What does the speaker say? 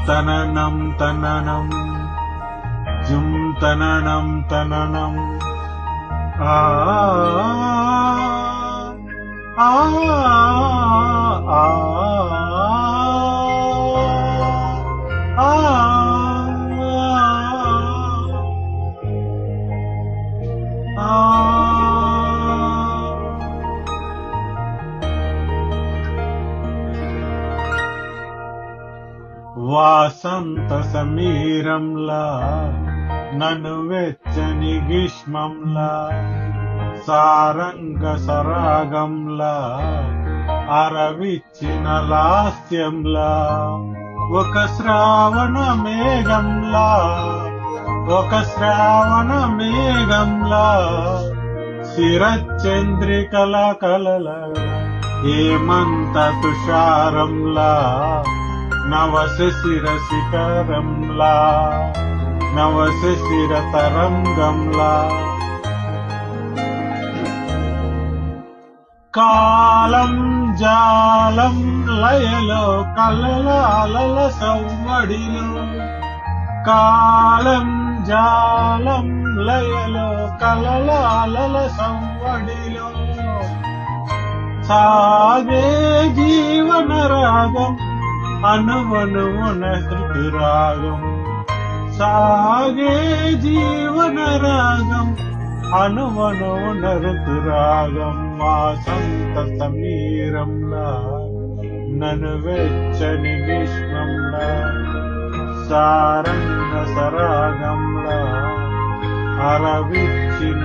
తననం తననం జుం తననం తననం ఆ ఆ ఆ వాసంత సమీరంలా నన్ను వెచ్చని గ్రీష్మంలా సారంగ సరాగంలా అరవిచ్చిన లాస్యంలా ఒక శ్రావణ మేఘంలా శిరచంద్రికల కలల హేమంత తుషారంలా నవశిర శిఖరంలా నవశిర తరంగంలా కాలం జాలం లయలో కలల అలల సవ్వడిలో కాలం జాలం లయలో కలల అలల సవ్వడిలో సాగే జీవన రాగం అనువనువున శృతి రాగం సాగే జీవన రాగం అనువనువున ఋతు రాగం వాసంత సమీరంలా నన్ను వెచ్చని గ్రీష్మంలా సారంగ సరాగంలా అరవిచ్చిన